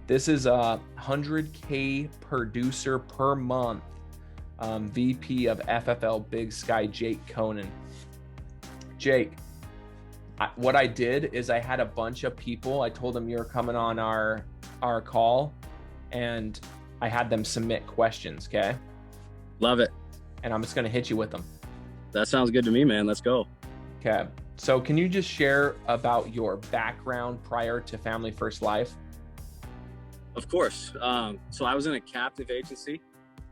This is a 100K producer per month, VP of FFL Big Sky, Jake Conan. Jake, what I did is I had a bunch of people. I told them you were coming on our call, and I had them submit questions. Okay. Love it. And I'm just going to hit you with them. That sounds good to me, man. Let's go. Okay. So can you just share about your background prior to Family First Life? Of course. So I was in a captive agency.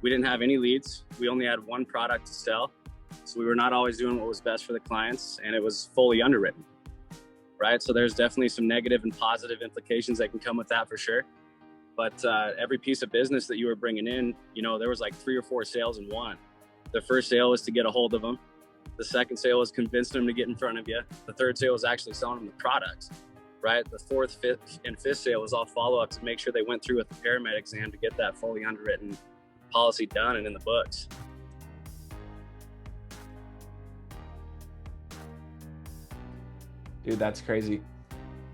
We didn't have any leads. We only had one product to sell. So we were not always doing what was best for the clients, and it was fully underwritten, right? So there's definitely some negative and positive implications that can come with that for sure. But every piece of business that you were bringing in, there was like 3 or 4 sales in one. The first sale was to get a hold of them. The second sale was convincing them to get in front of you. The third sale was actually selling them the products, right? The fourth, fifth, and fifth sale was all follow-up to make sure they went through with the paramed exam to get that fully underwritten policy done and in the books. Dude, that's crazy.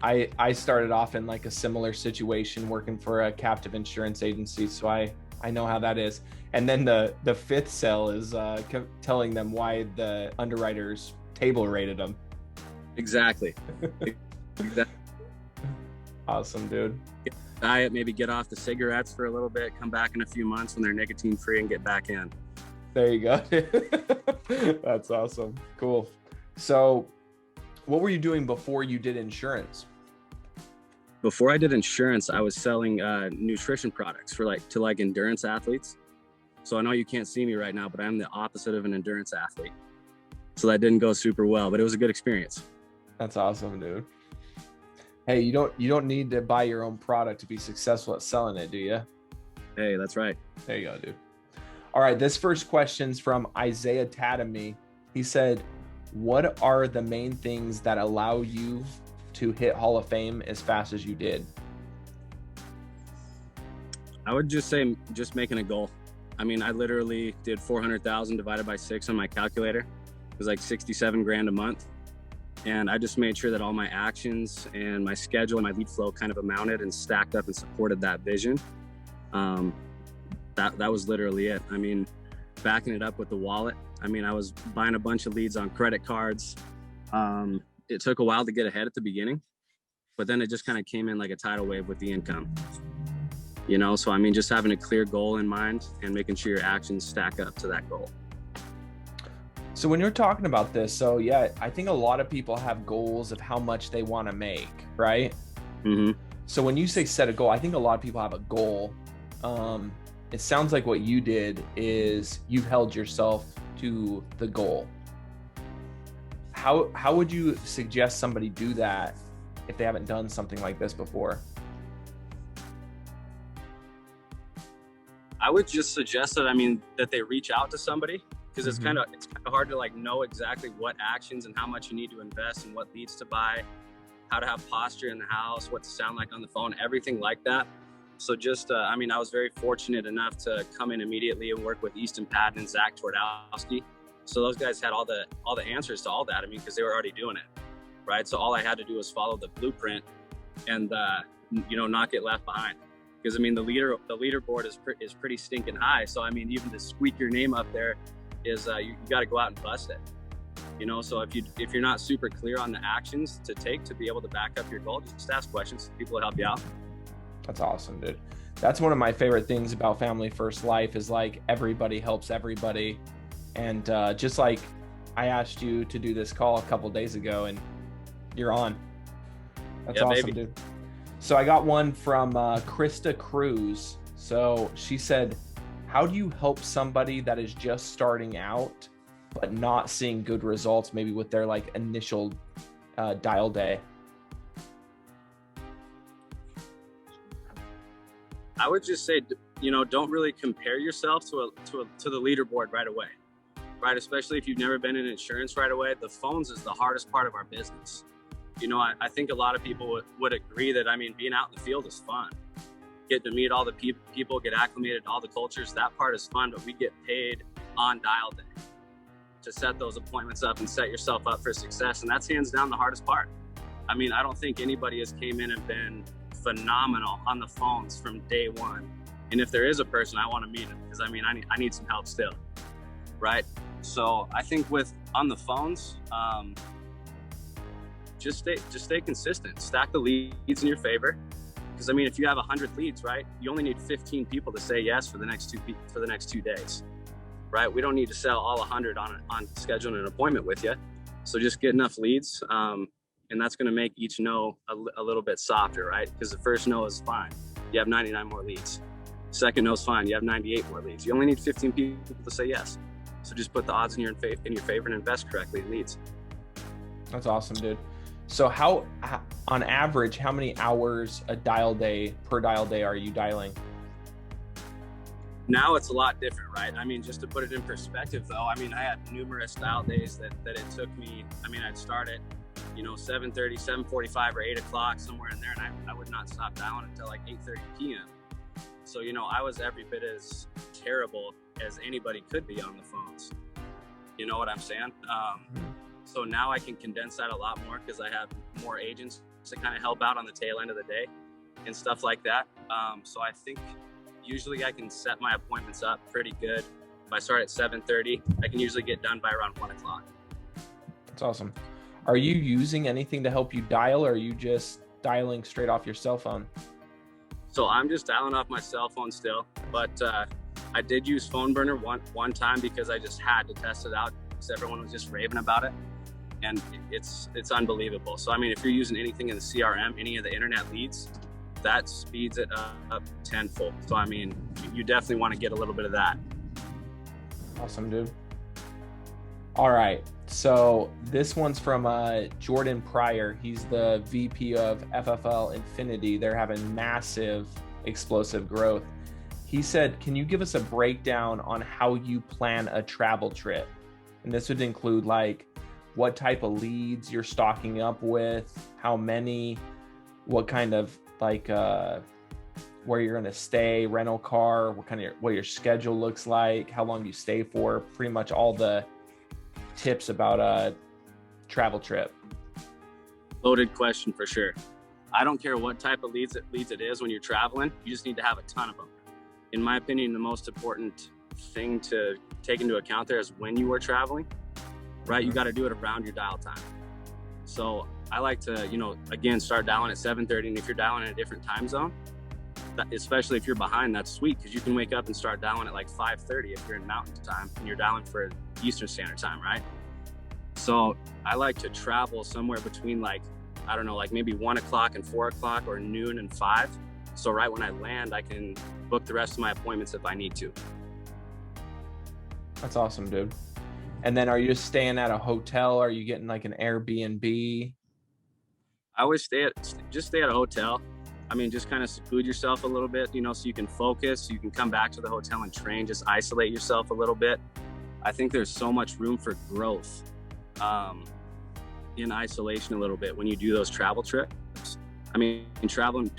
I started off in like a similar situation working for a captive insurance agency. So I know how that is. And then the fifth sale is telling them why the underwriters table rated them. Exactly. Awesome, dude. Diet, maybe get off the cigarettes for a little bit, come back in a few months when they're nicotine free and get back in. There you go. That's awesome. Cool. So what were you doing before you did insurance? Before I did insurance, I was selling nutrition products for to endurance athletes. So I know you can't see me right now, but I'm the opposite of an endurance athlete. So that didn't go super well, but it was a good experience. That's awesome, dude. Hey, you don't need to buy your own product to be successful at selling it, do you? Hey, that's right. There you go, dude. All right, this first question's from Isaiah Tadamy. He said, what are the main things that allow you to hit Hall of Fame as fast as you did? I would just say just making a goal. I mean, I literally did 400,000 divided by 6 on my calculator. It was like 67 grand a month. And I just made sure that all my actions and my schedule and my lead flow kind of amounted and stacked up and supported that vision. That was literally it. I mean, backing it up with the wallet. I mean, I was buying a bunch of leads on credit cards. It took a while to get ahead at the beginning, but then it just kind of came in like a tidal wave with the income. So I mean, just having a clear goal in mind and making sure your actions stack up to that goal. So when you're talking about this, so yeah, I think a lot of people have goals of how much they want to make, right? Mm-hmm. So when you say set a goal, I think a lot of people have a goal. It sounds like what you did is you held yourself to the goal. How would you suggest somebody do that if they haven't done something like this before? I would just suggest that they reach out to somebody, because it's kind of hard to know exactly what actions and how much you need to invest and what leads to buy, how to have posture in the house, what to sound like on the phone, everything like that. So just, I was very fortunate enough to come in immediately and work with Easton Patton and Zach Twardowski. So those guys had all the answers to all that. Because they were already doing it, right? So all I had to do was follow the blueprint and, not get left behind. Because the leaderboard is pretty stinking high. So even to squeak your name up there is you got to go out and bust it. So if you're not super clear on the actions to take to be able to back up your goal, just ask questions. People will help you out. That's awesome, dude. That's one of my favorite things about Family First Life is everybody helps everybody. And just like I asked you to do this call a couple days ago and you're on. That's awesome, baby. Dude. So I got one from Krista Cruz. So she said, how do you help somebody that is just starting out but not seeing good results, maybe with their initial dial day? I would just say, don't really compare yourself to the leaderboard right away, right? Especially if you've never been in insurance right away. The phones is the hardest part of our business. I think a lot of people would agree that, being out in the field is fun. Get to meet all the people, get acclimated to all the cultures. That part is fun, but we get paid on dial day to set those appointments up and set yourself up for success. And that's hands down the hardest part. I don't think anybody has came in and been phenomenal on the phones from day one. And if there is a person, I want to meet him, because I mean, I need some help still, right? So I think with on the phones, just stay consistent. Stack the leads in your favor, because I mean, if you have 100 leads, right, you only need 15 people to say yes for the next 2 days, right? We don't need to sell all 100 on scheduling an appointment with you. So just get enough leads, and that's going to make each no a little bit softer, right? Because the first no is fine, you have 99 more leads. Second no is fine, you have 98 more leads. You only need 15 people to say yes. So just put the odds in your favor and invest correctly in leads. That's awesome, dude. So how on average, how many hours per dial day are you dialing? Now it's a lot different, right? I mean, just to put it in perspective though, I mean, I had numerous dial days that it took me, I mean, I'd start at, 7:30, 7:45 or 8 o'clock, somewhere in there. And I would not stop dialing until like 8:30 p.m. So, I was every bit as terrible as anybody could be on the phones. You know what I'm saying? So now I can condense that a lot more, because I have more agents to kind of help out on the tail end of the day and stuff like that. So I think usually I can set my appointments up pretty good. If I start at 7:30, I can usually get done by around 1 o'clock. That's awesome. Are you using anything to help you dial, or are you just dialing straight off your cell phone? So I'm just dialing off my cell phone still, but I did use Phone Burner one time, because I just had to test it out, because everyone was just raving about it, and it's unbelievable. So I mean, if you're using anything in the CRM, any of the internet leads, that speeds it up tenfold. So I mean, you definitely want to get a little bit of that. Awesome, dude. All right, so this one's from Jordan Pryor. He's the VP of FFL Infinity. They're having massive explosive growth. He said, can you give us a breakdown on how you plan a travel trip? And this would include like what type of leads you're stocking up with, how many, what kind of like where you're going to stay, rental car, what your schedule looks like, how long you stay for, pretty much all the tips about a travel trip. Loaded question for sure. I don't care what type of leads it is when you're traveling, you just need to have a ton of them. In my opinion, the most important thing to take into account there is when you are traveling, right? You got to do it around your dial time. So I like to, again, start dialing at 7:30, and if you're dialing in a different time zone, especially if you're behind, that's sweet, because you can wake up and start dialing at like 5:30 if you're in mountain time and you're dialing for Eastern Standard Time, right? So I like to travel somewhere between like, I don't know, like maybe 1 o'clock and 4 o'clock, or noon and 5. So right when I land, I can book the rest of my appointments if I need to. That's awesome, dude. And then are you just staying at a hotel? Are you getting like an Airbnb? I always stay at a hotel. I mean, just kind of seclude yourself a little bit, so you can focus, you can come back to the hotel and train, just isolate yourself a little bit. I think there's so much room for growth in isolation a little bit when you do those travel trips. I mean, doing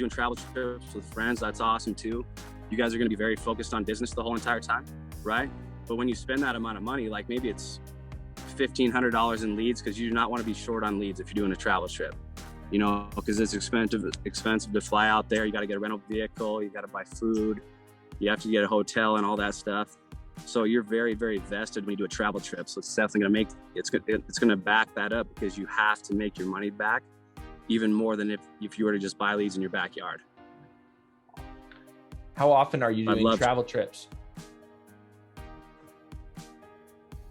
travel trips with friends, that's awesome too. You guys are going to be very focused on business the whole entire time, right? But when you spend that amount of money, like maybe it's $1,500 in leads, because you do not want to be short on leads if you're doing a travel trip, because it's expensive to fly out there. You got to get a rental vehicle, you got to buy food, you have to get a hotel and all that stuff. So you're very, very vested when you do a travel trip. So it's definitely going to it's going to back that up, because you have to make your money back even more than if you were to just buy leads in your backyard. How often are you doing travel trips?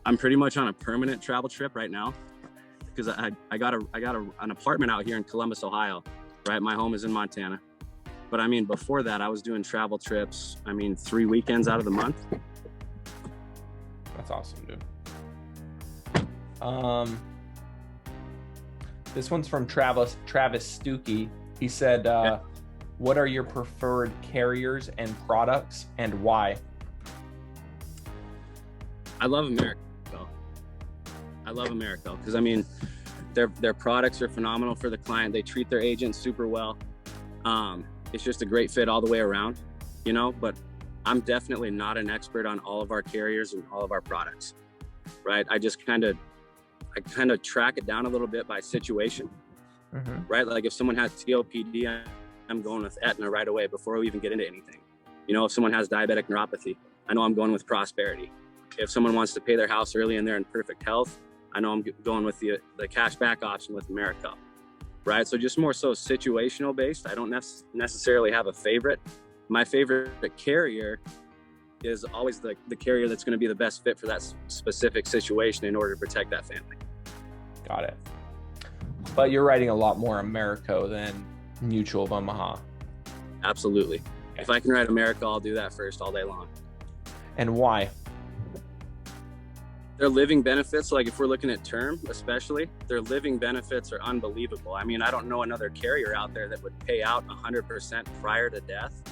I'm pretty much on a permanent travel trip right now, because I got an apartment out here in Columbus, Ohio, right? My home is in Montana. But I mean, before that, I was doing travel trips, 3 weekends out of the month. That's awesome, dude. This one's from Travis Stuckey. He said, what are your preferred carriers and products, and why? I love America. I love America because their products are phenomenal for the client. They treat their agents super well. It's just a great fit all the way around, but I'm definitely not an expert on all of our carriers and all of our products, right? I kind of track it down a little bit by situation, right? Like if someone has COPD, I'm going with Aetna right away before we even get into anything. You know, if someone has diabetic neuropathy, I know I'm going with Prosperity. If someone wants to pay their house early and they're in perfect health, I know I'm going with the cash back option with America, right? So just more so situational based. I don't necessarily have a favorite. My favorite carrier is always the carrier that's going to be the best fit for that specific situation in order to protect that family. Got it. But you're writing a lot more Americo than Mutual of Omaha. Absolutely. Okay. If I can write America, I'll do that first all day long. And why? Their living benefits, like if we're looking at term especially, their living benefits are unbelievable. I mean, I don't know another carrier out there that would pay out 100% prior to death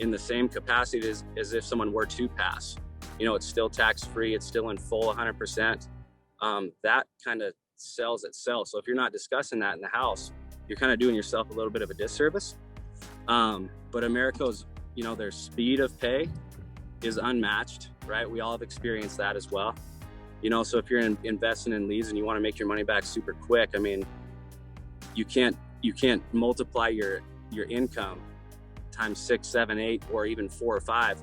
in the same capacity as if someone were to pass. You know, it's still tax-free, it's still in full 100%. That kind of sells itself. So if you're not discussing that in the house, you're kind of doing yourself a little bit of a disservice. But Americo's, you know, their speed of pay is unmatched, right? We all have experienced that as well. You know, so if you're investing in leads and you want to make your money back super quick, I mean, you can't multiply your income times 6, 7, 8, or even 4 or 5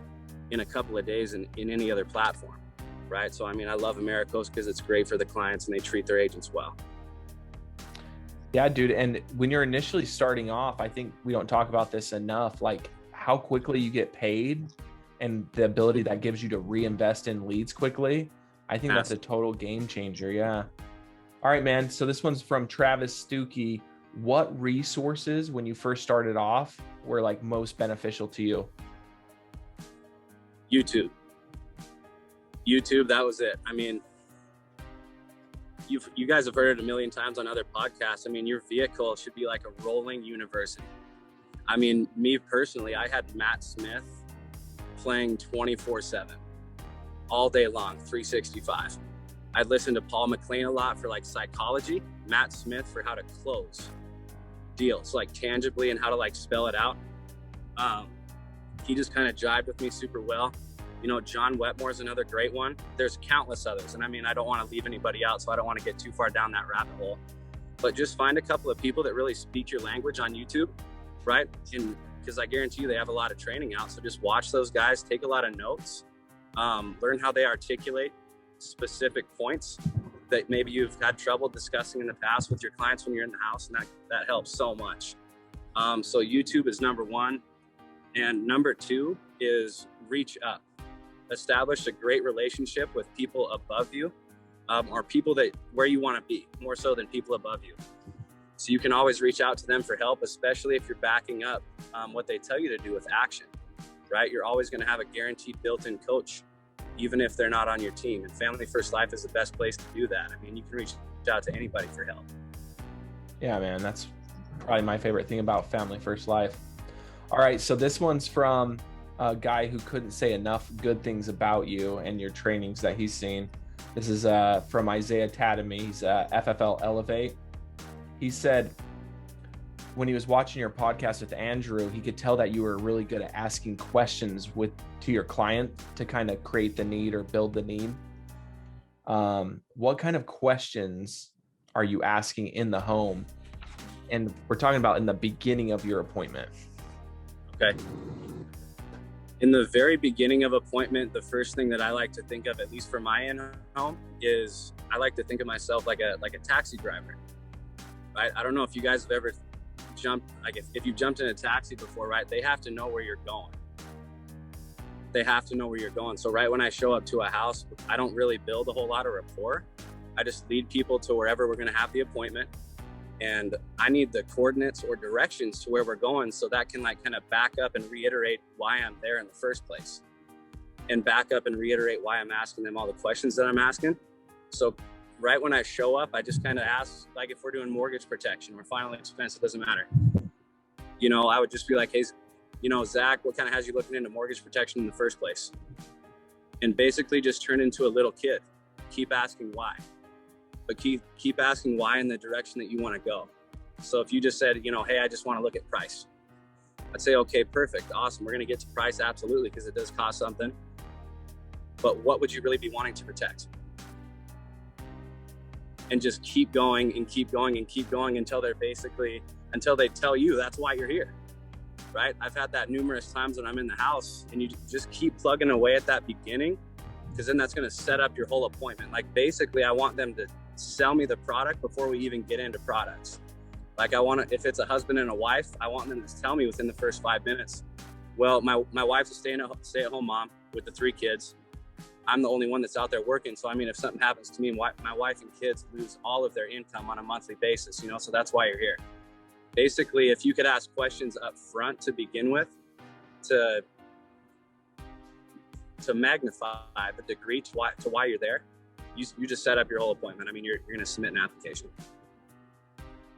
in a couple of days in any other platform, right? So I mean, I love Americo's because it's great for the clients and they treat their agents well. Yeah, dude. And when you're initially starting off, I think we don't talk about this enough, like how quickly you get paid and the ability that gives you to reinvest in leads quickly. I think that's a total game changer. Yeah. All right, man. So this one's from Travis Stuckey. What resources, when you first started off, were like most beneficial to you? YouTube, that was it. I mean, you guys have heard it a million times on other podcasts. I mean, your vehicle should be like a rolling university. I mean, me personally, I had Matt Smith playing 24/7 all day long, 365. I'd listen to Paul McLean a lot for like psychology, Matt Smith for how to close deals, like tangibly, and how to like spell it out. He just kind of jived with me super well. You know, John Wetmore is another great one. There's countless others. And I mean, I don't want to leave anybody out, so I don't want to get too far down that rabbit hole. But just find a couple of people that really speak your language on YouTube, right? And because I guarantee you they have a lot of training out. So just watch those guys, take a lot of notes, learn how they articulate specific points that maybe you've had trouble discussing in the past with your clients when you're in the house. And that helps so much. So YouTube is number one. And number two is reach up. Establish a great relationship with people above you, or people that where you want to be, more so than people above you. So you can always reach out to them for help, especially if you're backing up what they tell you to do with action, right? You're always going to have a guaranteed built-in coach, even if they're not on your team. And Family First Life is the best place to do that. I mean, you can reach out to anybody for help. Yeah, man, that's probably my favorite thing about Family First Life. All right, so this one's from a guy who couldn't say enough good things about you and your trainings that he's seen. This is from Isaiah Tadamy. He's FFL Elevate. He said when he was watching your podcast with Andrew, he could tell that you were really good at asking questions to your client to kind of create the need or build the need. What kind of questions are you asking in the home? And we're talking about in the beginning of your appointment. Okay. In the very beginning of appointment, the first thing that I like to think of, at least for my in-home, is I like to think of myself like a taxi driver. Right? I don't know if you guys have ever jumped, like if you've jumped in a taxi before, right? They have to know where you're going. They have to know where you're going. So right when I show up to a house, I don't really build a whole lot of rapport. I just lead people to wherever we're going to have the appointment. And I need the coordinates or directions to where we're going, so that can like kind of back up and reiterate why I'm there in the first place, and back up and reiterate why I'm asking them all the questions that I'm asking. So right when I show up, I just kind of ask, like if we're doing mortgage protection or final expense, it doesn't matter. You know, I would just be like, hey, you know, Zach, what kind of has you looking into mortgage protection in the first place? And basically just turn into a little kid. Keep asking why. But keep asking why in the direction that you want to go. So if you just said, you know, hey, I just want to look at price, I'd say, okay, perfect, awesome. We're going to get to price, absolutely, because it does cost something. But what would you really be wanting to protect? And just keep going and keep going and keep going until they're basically until they tell you that's why you're here, right? I've had that numerous times when I'm in the house, and you just keep plugging away at that beginning, because then that's going to set up your whole appointment. Like, basically, I want them to sell me the product before we even get into products. Like, I want to, if it's a husband and a wife, I want them to tell me within the first 5 minutes, well, my wife's a stay-at-home mom with the 3 kids. I'm the only one that's out there working. So, I mean, if something happens to me, my wife and kids lose all of their income on a monthly basis, you know, so that's why you're here. Basically, if you could ask questions up front to begin with, to magnify the degree to why you're there, you just set up your whole appointment. I mean, you're going to submit an application.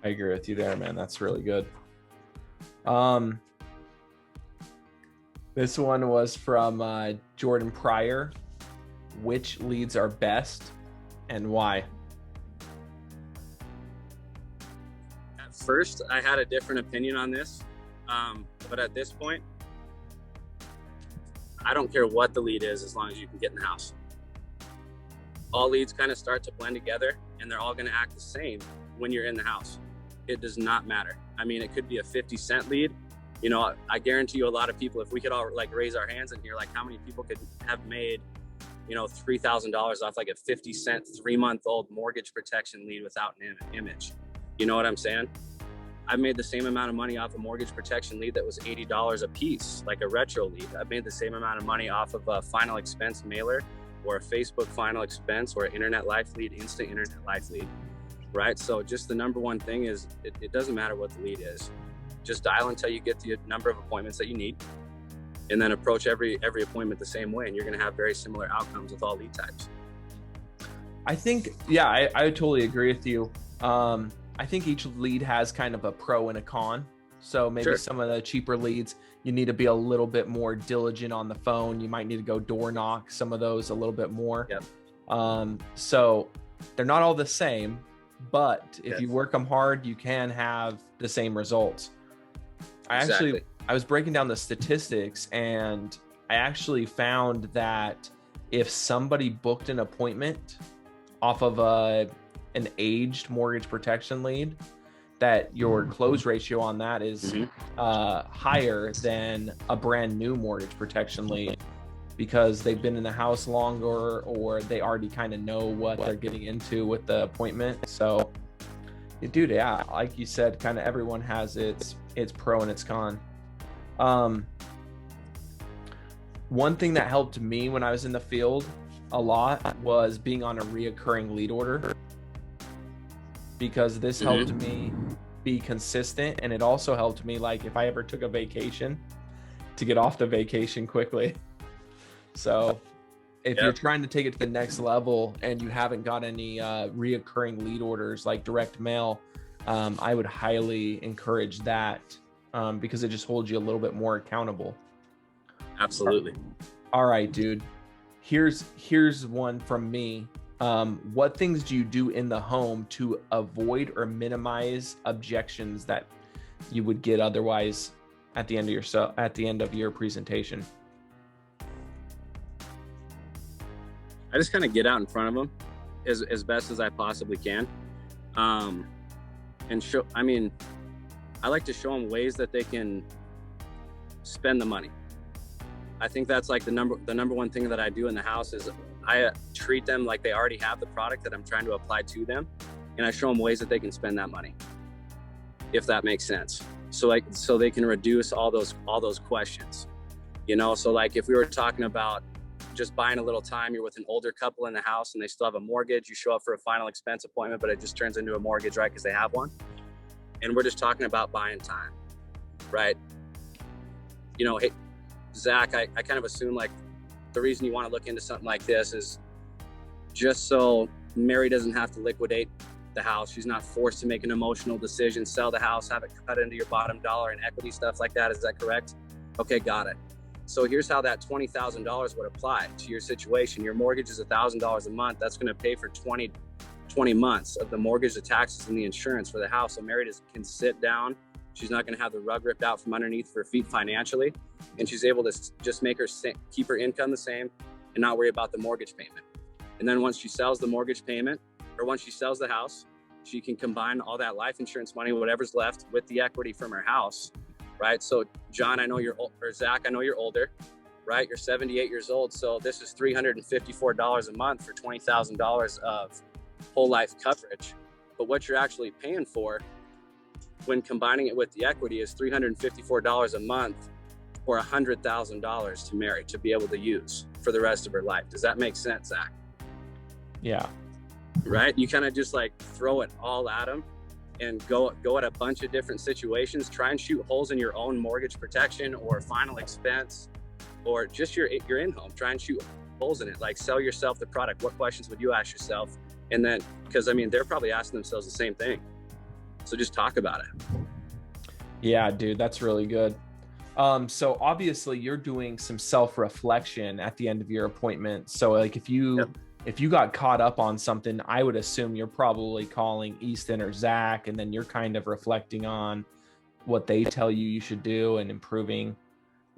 I agree with you there, man. That's really good. This one was from Jordan Pryor. Which leads are best and why? At first, I had a different opinion on this, but at this point, I don't care what the lead is as long as you can get in the house. All leads kind of start to blend together, and they're all going to act the same when you're in the house. It does not matter. I mean, it could be a 50-cent lead. You know, I guarantee you a lot of people, if we could all like raise our hands in here, like how many people could have made, you know, $3,000 off like a 50-cent 3-month-old mortgage protection lead without an image? You know what I'm saying? I've made the same amount of money off a mortgage protection lead that was $80 a piece, like a retro lead. I've made the same amount of money off of a final expense mailer or a Facebook final expense or an internet life lead, instant internet life lead, right? So just the number one thing is it doesn't matter what the lead is. Just dial until you get the number of appointments that you need, and then approach every appointment the same way, and you're going to have very similar outcomes with all lead types. I think, yeah, I totally agree with you. I think each lead has kind of a pro and a con. So maybe Sure. Some of the cheaper leads, you need to be a little bit more diligent on the phone. You might need to go door knock some of those a little bit more. Yep. So they're not all the same, but if Yes. you work them hard, you can have the same results. Exactly. I was breaking down the statistics, and I actually found that if somebody booked an appointment off of an aged mortgage protection lead, that your close ratio on that is higher than a brand new mortgage protection lead, because they've been in the house longer, or they already kind of know what they're getting into with the appointment. So, dude, yeah, like you said, kind of everyone has its pro and its con. One thing that helped me when I was in the field a lot was being on a reoccurring lead order, because this helped me be consistent, and it also helped me, like, if I ever took a vacation, to get off the vacation quickly. So if you're trying to take it to the next level and you haven't got any reoccurring lead orders like direct mail, I would highly encourage that, because it just holds you a little bit more accountable. Absolutely. All right, dude. Here's one from me. What things do you do in the home to avoid or minimize objections that you would get otherwise at the end of your presentation? I just kind of get out in front of them as best as I possibly can, and show. I mean, I like to show them ways that they can spend the money. I think that's like the number one thing that I do in the house is I treat them like they already have the product that I'm trying to apply to them, and I show them ways that they can spend that money, if that makes sense. So they can reduce all those questions, you know. So like if we were talking about just buying a little time, you're with an older couple in the house and they still have a mortgage, you show up for a final expense appointment, but it just turns into a mortgage, right? Because they have one. And we're just talking about buying time, right? You know, hey, Zach, I kind of assume like the reason you want to look into something like this is just so Mary doesn't have to liquidate the house. She's not forced to make an emotional decision, sell the house, have it cut into your bottom dollar and equity, stuff like that. Is that correct? Okay, got it. So here's how that $20,000 would apply to your situation. Your mortgage is $1,000 a month. That's going to pay for 20 months of the mortgage, the taxes, and the insurance for the house. So Mary can sit down. She's not going to have the rug ripped out from underneath her feet financially. And she's able to just keep her income the same and not worry about the mortgage payment. And then once she sells the mortgage payment, or once she sells the house, she can combine all that life insurance money, whatever's left, with the equity from her house, right? So John, I know you're, or Zach, I know you're older, right? You're 78 years old. So this is $354 a month for $20,000 of whole life coverage. But what you're actually paying for when combining it with the equity is $354 a month for $100,000 to Mary to be able to use for the rest of her life. Does that make sense, Zach? Yeah. Right? You kind of just like throw it all at them and go at a bunch of different situations. Try and shoot holes in your own mortgage protection or final expense, or just your in-home. Try and shoot holes in it. Like, sell yourself the product. What questions would you ask yourself? And then, because I mean, they're probably asking themselves the same thing. So just talk about it. Yeah, dude, that's really good. So obviously you're doing some self-reflection at the end of your appointment. So like if you got caught up on something, I would assume you're probably calling Easton or Zach, and then you're kind of reflecting on what they tell you should do and improving.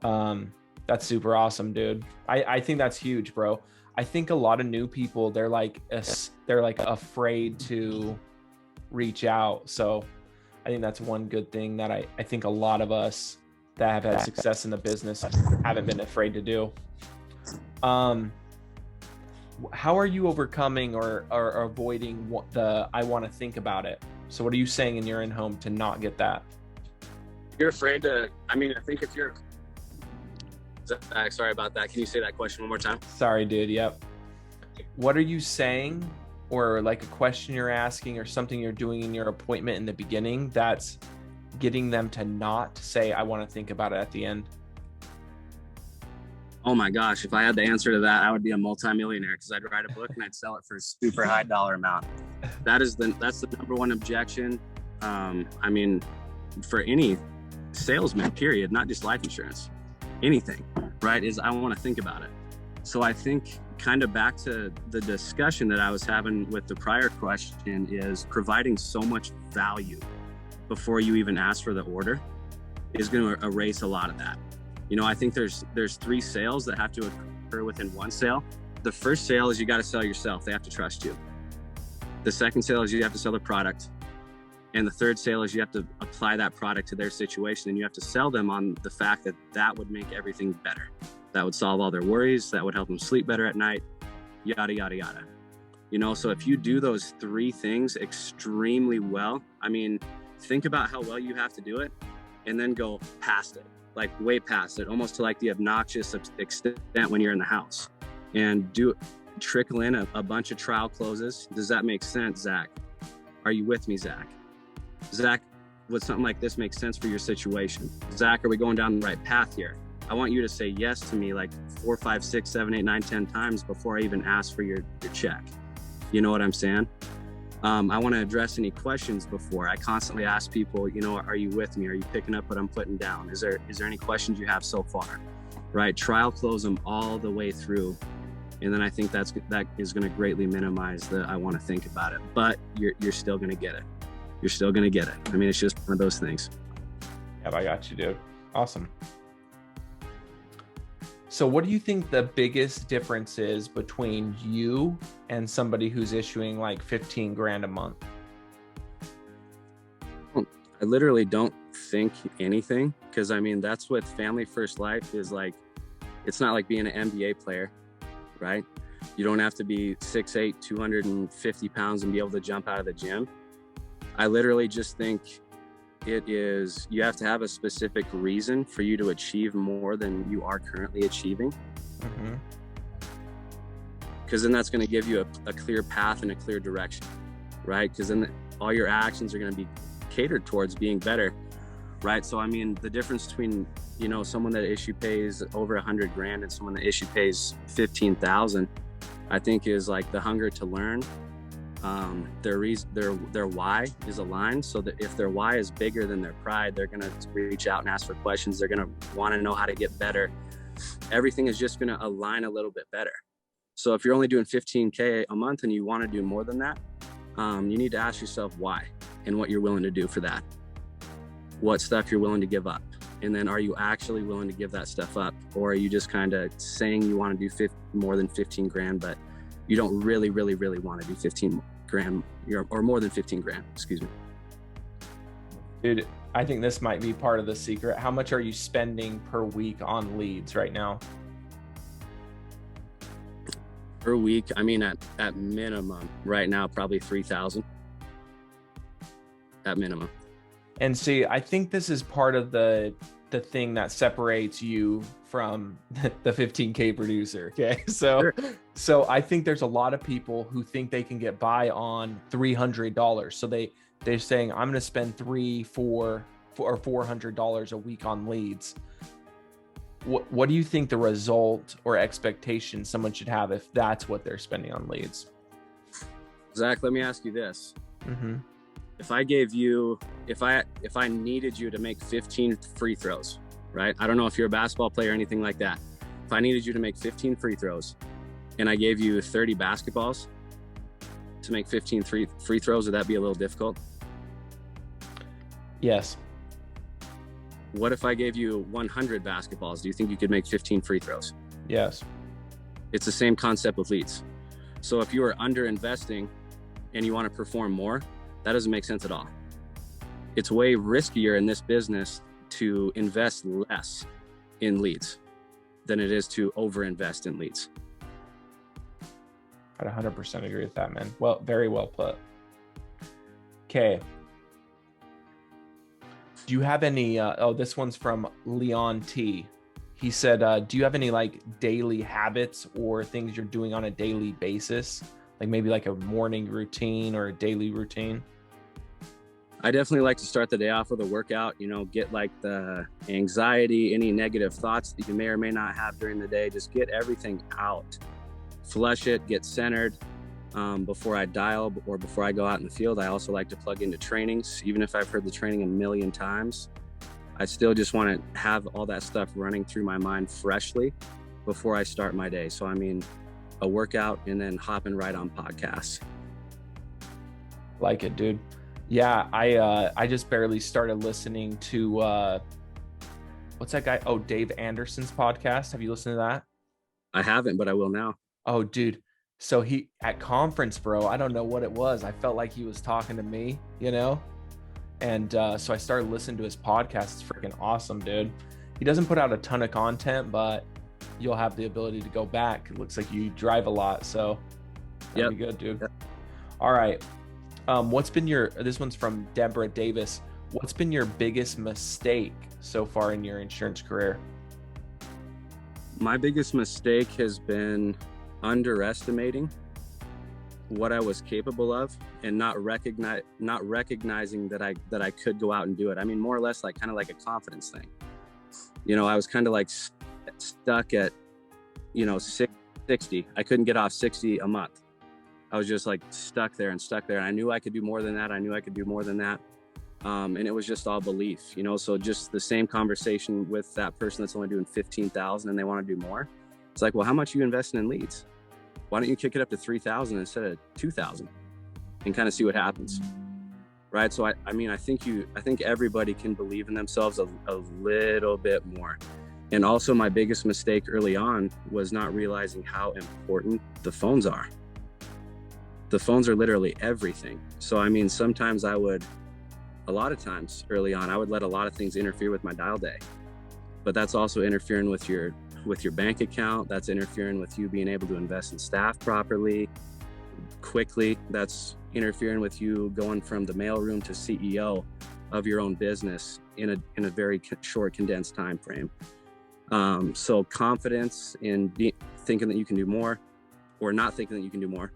That's super awesome, dude. I think that's huge, bro. I think a lot of new people, they're like afraid to reach out. So I think that's one good thing that I think a lot of us that have had success in the business haven't been afraid to do. How are you overcoming or avoiding I want to think about it? So what are you saying in your in-home to not get that? You're afraid to, I mean, I think if you're, sorry about that. Can you say that question one more time? Sorry, dude. Yep. What are you saying, or like a question you're asking or something you're doing in your appointment in the beginning that's getting them to not say, I want to think about it at the end? Oh my gosh, if I had the answer to that, I would be a multimillionaire, because I'd write a book and I'd sell it for a super high dollar amount. That's the number one objection. I mean, for any salesman, period, not just life insurance, anything, right, is I want to think about it. So I think kind of back to the discussion that I was having with the prior question is providing so much value before you even ask for the order is going to erase a lot of that. You know, I think there's 3 sales that have to occur within one sale. The first sale is you got to sell yourself. They have to trust you. The second sale is you have to sell the product. And the third sale is you have to apply that product to their situation, and you have to sell them on the fact that that would make everything better. That would solve all their worries. That would help them sleep better at night, yada, yada, yada. You know, so if you do those 3 things extremely well, I mean, think about how well you have to do it and then go past it. Like way past it, almost to like the obnoxious extent when you're in the house, and trickle in a bunch of trial closes. Does that make sense, Zach? Are you with me, Zach? Zach, would something like this make sense for your situation? Zach, are we going down the right path here? I want you to say yes to me like 4, 5, 6, 7, 8, 9, 10 times before I even ask for your check. You know what I'm saying? I want to address any questions before. I constantly ask people, you know, are you with me? Are you picking up what I'm putting down? Is there any questions you have so far? Right? Trial close them all the way through. And then I think that is going to greatly minimize the I want to think about it. But you're still going to get it. You're still going to get it. I mean, it's just one of those things. Yeah, I got you, dude. Awesome. So what do you think the biggest difference is between you and somebody who's issuing like 15 grand a month? I literally don't think anything, because I mean, that's what Family First Life is like. It's not like being an NBA player, right? You don't have to be 6'8", 250 pounds and be able to jump out of the gym. I literally just think you have to have a specific reason for you to achieve more than you are currently achieving. Mm-hmm. Because then that's going to give you a clear path and a clear direction, right? Because then all your actions are going to be catered towards being better, right? So, I mean, the difference between, you know, someone that issue pays over 100 grand and someone that issue pays 15,000, I think is like the hunger to learn. Their why is aligned, so that if their why is bigger than their pride, they're going to reach out and ask for questions. They're going to want to know how to get better. Everything is just going to align a little bit better. So if you're only doing 15K a month and you want to do more than that, you need to ask yourself why and what you're willing to do for that. What stuff you're willing to give up. And then are you actually willing to give that stuff up? Or are you just kind of saying you want to do more than 15 grand, but you don't really, really, really want to do grand or more than 15 grand, excuse me. Dude, I think this might be part of the secret. How much are you spending per week on leads right now? Per week, I mean, at minimum right now, probably 3,000 at minimum. And see, I think this is part of the thing that separates you from the 15K producer. Okay. So I think there's a lot of people who think they can get by on $300. So they're saying, I'm going to spend $400 a week on leads. What do you think the result or expectation someone should have if that's what they're spending on leads? Zach, let me ask you this. Mm-hmm. If I gave you, if I needed you to make 15 free throws, right? I don't know if you're a basketball player or anything like that. If I needed you to make 15 free throws and I gave you 30 basketballs to make 15 free throws, would that be a little difficult? Yes. What if I gave you 100 basketballs? Do you think you could make 15 free throws? Yes. It's the same concept with leads. So if you are under investing and you want to perform more, that doesn't make sense at all. It's way riskier in this business to invest less in leads than it is to overinvest in leads. I'd 100% agree with that, man. Well, very well put. Okay. Do you have any, this one's from Leon T. He said, do you have any like daily habits or things you're doing on a daily basis? Like maybe like a morning routine or a daily routine? I definitely like to start the day off with a workout, get like the anxiety, any negative thoughts that you may or may not have during the day, just get everything out, flush it, get centered before I dial or before I go out in the field. I also like to plug into trainings. Even if I've heard the training a million times, I still just want to have all that stuff running through my mind freshly before I start my day. So, I mean, a workout and then hopping right on podcasts. Like it, dude. Yeah, I just barely started listening to what's that guy? Oh, Dave Anderson's podcast. Have you listened to that? I haven't, but I will now. Oh, dude. So he at conference, bro, I don't know what it was. I felt like he was talking to me, And so I started listening to his podcast. It's freaking awesome, dude. He doesn't put out a ton of content, but you'll have the ability to go back. It looks like you drive a lot, so that'd be good, dude. Yep. All right. What's been this one's from Deborah Davis. What's been your biggest mistake so far in your insurance career? My biggest mistake has been underestimating what I was capable of and not recognizing that I could go out and do it. I mean, more or less like kind of like a confidence thing. I was kind of like stuck at 60. I couldn't get off 60 a month. I was just like stuck there. And I knew I could do more than that. And it was just all belief, so just the same conversation with that person that's only doing 15,000 and they want to do more. It's like, well, how much are you investing in leads? Why don't you kick it up to 3,000 instead of 2,000 and kind of see what happens? Right. So I think everybody can believe in themselves a little bit more. And also my biggest mistake early on was not realizing how important the phones are. The phones are literally everything. So, I mean, sometimes a lot of times early on, I would let a lot of things interfere with my dial day, but that's also interfering with your bank account. That's interfering with you being able to invest in staff properly, quickly. That's interfering with you going from the mailroom to CEO of your own business in a very short, condensed time frame. So confidence in thinking that you can do more or not thinking that you can do more,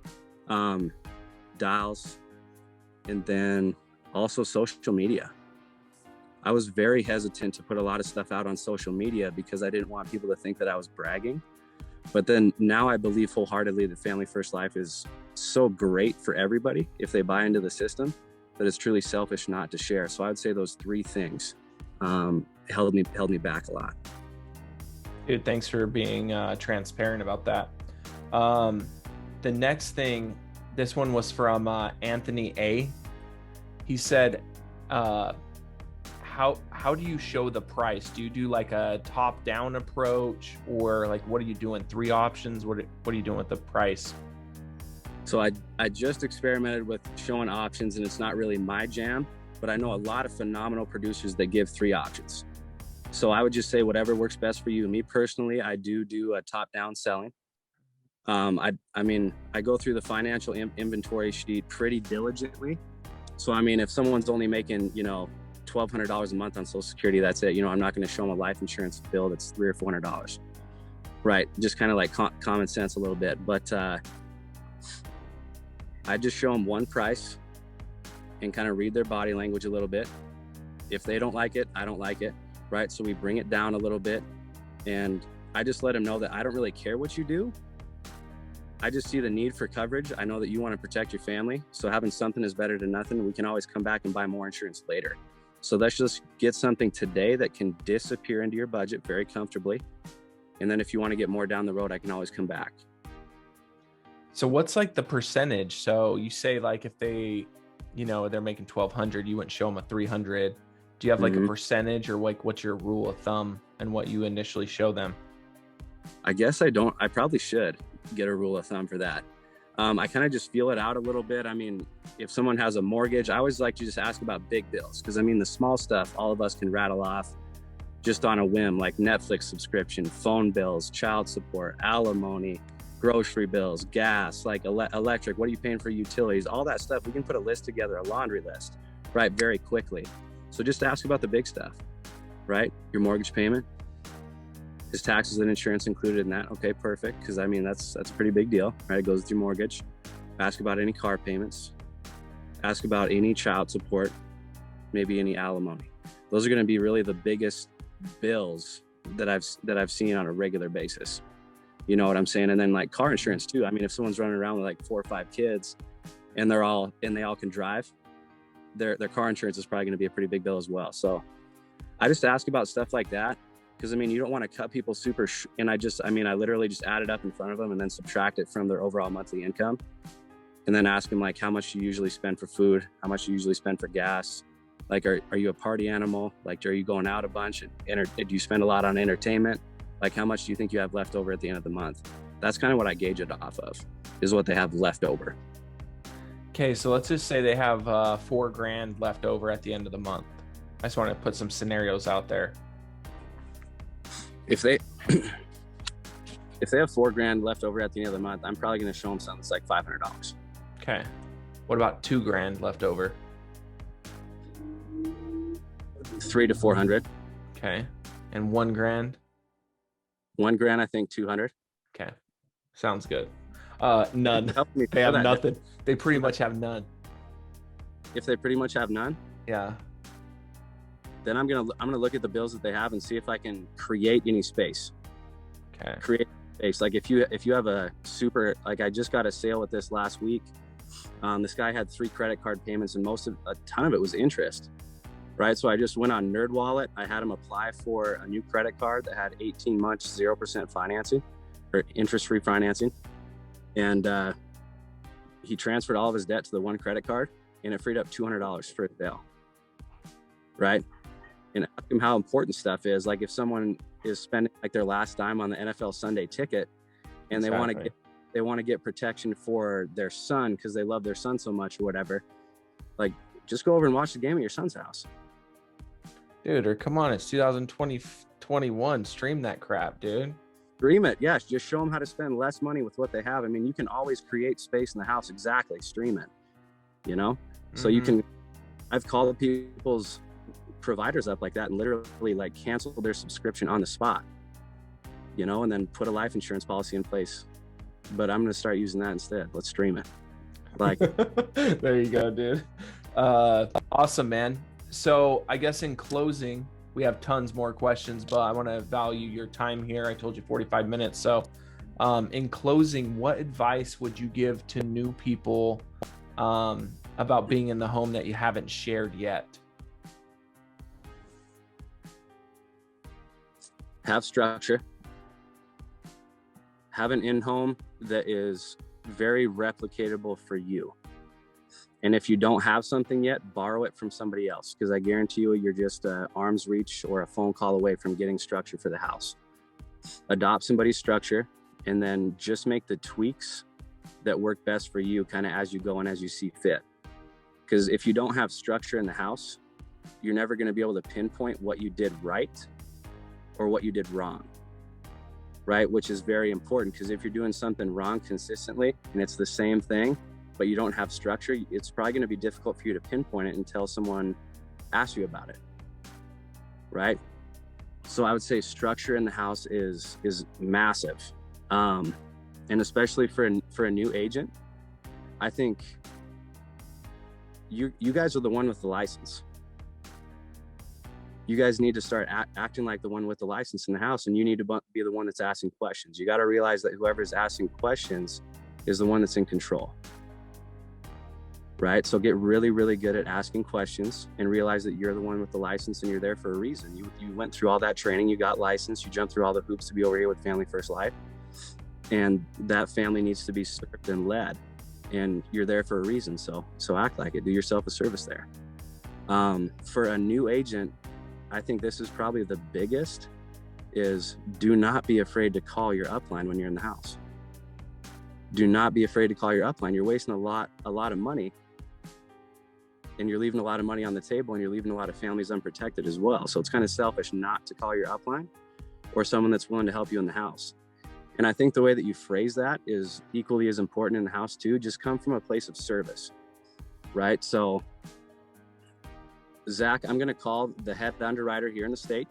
dials, and then also social media. I was very hesitant to put a lot of stuff out on social media because I didn't want people to think that I was bragging. But then now I believe wholeheartedly that Family First Life is so great for everybody if they buy into the system, that it's truly selfish not to share. So I would say those three things held me back a lot. Dude, thanks for being transparent about that. The next thing, this one was from Anthony A. He said, how do you show the price? Do you do like a top-down approach, or like what are you doing? 3 options? What are you doing with the price? So I just experimented with showing options, and it's not really my jam, but I know a lot of phenomenal producers that give 3 options. So I would just say whatever works best for you. Me personally, I do a top-down selling. I mean, I go through the financial inventory sheet pretty diligently. So, I mean, if someone's only making, you know, $1,200 a month on Social Security, that's it. You know, I'm not going to show them a life insurance bill that's $300 or $400. Right. Just kind of like common sense a little bit. But I just show them one price and kind of read their body language a little bit. If they don't like it, I don't like it. Right. So we bring it down a little bit. And I just let them know that I don't really care what you do. I just see the need for coverage. I know that you want to protect your family. So having something is better than nothing. We can always come back and buy more insurance later. So let's just get something today that can disappear into your budget very comfortably. And then if you want to get more down the road, I can always come back. So what's like the percentage? So you say like if they, you know, they're making 1,200, you wouldn't show them a 300. Do you have like a percentage, or like what's your rule of thumb and what you initially show them? I guess I don't. I probably should get a rule of thumb for that. I kind of just feel it out a little bit. I mean, if someone has a mortgage, I always like to just ask about big bills, because I mean, the small stuff, all of us can rattle off just on a whim, like Netflix subscription, phone bills, child support, alimony, grocery bills, gas, like electric, what are you paying for utilities, all that stuff. We can put a list together, a laundry list, right, very quickly. So just ask about the big stuff, right? Your mortgage payment, is taxes and insurance included in that? Okay, perfect. Because I mean, that's a pretty big deal, right? It goes with your mortgage. Ask about any car payments. Ask about any child support, maybe any alimony. Those are going to be really the biggest bills that I've seen on a regular basis. You know what I'm saying? And then like car insurance too. I mean, if someone's running around with like 4 or 5 kids, and they all can drive, their car insurance is probably going to be a pretty big bill as well. So I just ask about stuff like that. Because I mean, you don't want to cut people super, and I literally just add it up in front of them and then subtract it from their overall monthly income, and then ask them like, how much do you usually spend for food? How much do you usually spend for gas? Like, are you a party animal? Like, are you going out a bunch? Do you spend a lot on entertainment? Like, how much do you think you have left over at the end of the month? That's kind of what I gauge it off of, is what they have left over. Okay, so let's just say they have $4,000 left over at the end of the month. I just want to put some scenarios out there. If they have $4,000 left over at the end of the month, I'm probably going to show them something that's like $500. Okay. What about $2,000 left over? $300 to $400. Okay. And $1,000? $1,000, I think 200. Okay. Sounds good. None. They have nothing. They pretty much have none. If they pretty much have none? Yeah. Then I'm gonna look at the bills that they have and see if I can create any space. Okay. Create space. Like if you have a super, like I just got a sale with this last week. This guy had 3 credit card payments, and a ton of it was interest. Right. So I just went on NerdWallet. I had him apply for a new credit card that had 18 months 0% financing, or interest-free financing, and he transferred all of his debt to the one credit card, and it freed up $200 for a sale. Right. And ask them how important stuff is. Like if someone is spending like their last dime on the NFL Sunday ticket, and Exactly. they want to get protection for their son because they love their son so much or whatever, like just go over and watch the game at your son's house. Dude, or come on, it's 2021. Stream that crap, dude. Stream it. Yes, just show them how to spend less money with what they have. I mean, you can always create space in the house. Exactly. Stream it, you know? So you can, I've called people's providers up like that and literally like cancel their subscription on the spot, you know, and then put a life insurance policy in place. But I'm going to start using that instead. Let's stream it. Like, there you go, dude. Awesome, man. So I guess in closing, we have tons more questions, but I want to value your time here. I told you 45 minutes. So in closing, what advice would you give to new people about being in the home that you haven't shared yet? have structure, have an in-home that is very replicatable for you. And if you don't have something yet, borrow it from somebody else, because I guarantee you're just arm's reach or a phone call away from getting structure for the house. Adopt somebody's structure and then just make the tweaks that work best for you kind of as you go and as you see fit. Because if you don't have structure in the house, you're never going to be able to pinpoint what you did right or what you did wrong, right? Which is very important, because if you're doing something wrong consistently and it's the same thing, but you don't have structure, it's probably going to be difficult for you to pinpoint it until someone asks you about it, right? So I would say structure in the house is massive. And especially for a new agent, I think you guys are the one with the license. You guys need to start acting like the one with the license in the house, and you need to be the one that's asking questions. You got to realize that whoever's asking questions is the one that's in control, right? So get really, really good at asking questions and realize that you're the one with the license and you're there for a reason. You went through all that training, you got licensed, you jumped through all the hoops to be over here with Family First Life, and that family needs to be served and led, and you're there for a reason. So act like it. Do yourself a service there. For a new agent, I think this is probably the biggest, is do not be afraid to call your upline when you're in the house. Do not be afraid to call your upline. You're wasting a lot of money, and you're leaving a lot of money on the table, and you're leaving a lot of families unprotected as well. So it's kind of selfish not to call your upline or someone that's willing to help you in the house. And I think the way that you phrase that is equally as important in the house too. Just come from a place of service, right? So Zach, I'm going to call the head underwriter here in the state.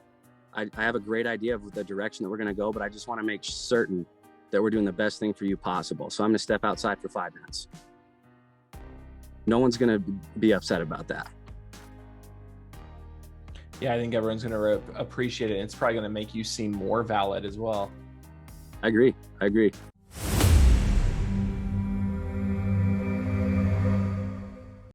I have a great idea of the direction that we're going to go, but I just want to make certain that we're doing the best thing for you possible. So I'm going to step outside for 5 minutes. No one's going to be upset about that. Yeah, I think everyone's going to appreciate it. It's probably going to make you seem more valid as well. I agree.